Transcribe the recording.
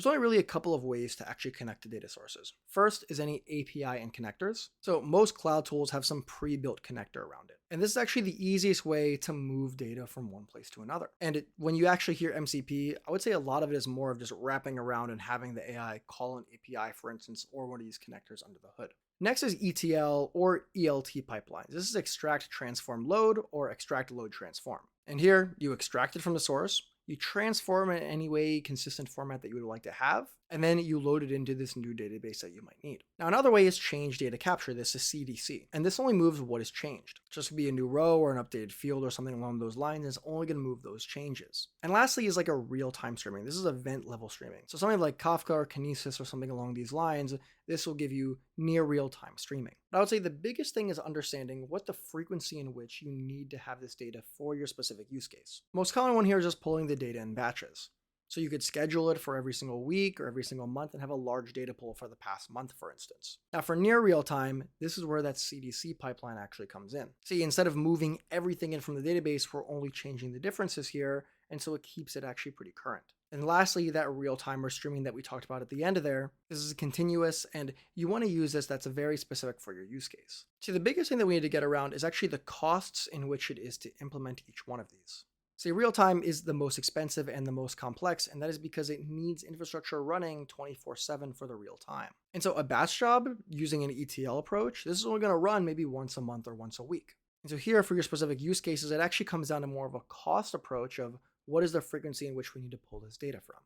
There's only really a couple of ways to actually connect to data sources. First is any API and connectors. So most cloud tools have some pre-built connector around it. And this is actually the easiest way to move data from one place to another. And when you actually hear MCP, I would say a lot of it is more of just wrapping around and having the AI call an API, for instance, or one of these connectors under the hood. Next is ETL or ELT pipelines. This is extract, transform, load, or extract, load, transform. And here you extract it from the source, you transform it in any way consistent format that you would like to have, and then you load it into this new database that you might need. Now, another way is change data capture. This is CDC, and this only moves what is changed. Just to be a new row or an updated field or something along those lines is only going to move those changes. And lastly is like a real-time streaming. This is event level streaming. So something like Kafka or Kinesis or something along these lines, this will give you near real-time streaming. But I would say the biggest thing is understanding what the frequency in which you need to have this data for your specific use case. Most common one here is just pulling the data in batches. So you could schedule it for every single week or every single month and have a large data pool for the past month, for instance. Now for near real time, this is where that CDC pipeline actually comes in. See, instead of moving everything in from the database, we're only changing the differences here, and so it keeps it actually pretty current. And lastly, that real-time or streaming that we talked about at the end of there, this is continuous, and you want to use this that's very specific for your use case. See, the biggest thing that we need to get around is actually the costs in which it is to implement each one of these. See, real-time is the most expensive and the most complex, and that is because it needs infrastructure running 24/7 for the real time. And so a batch job using an ETL approach, this is only going to run maybe once a month or once a week. And so here for your specific use cases, it actually comes down to more of a cost approach of what is the frequency in which we need to pull this data from.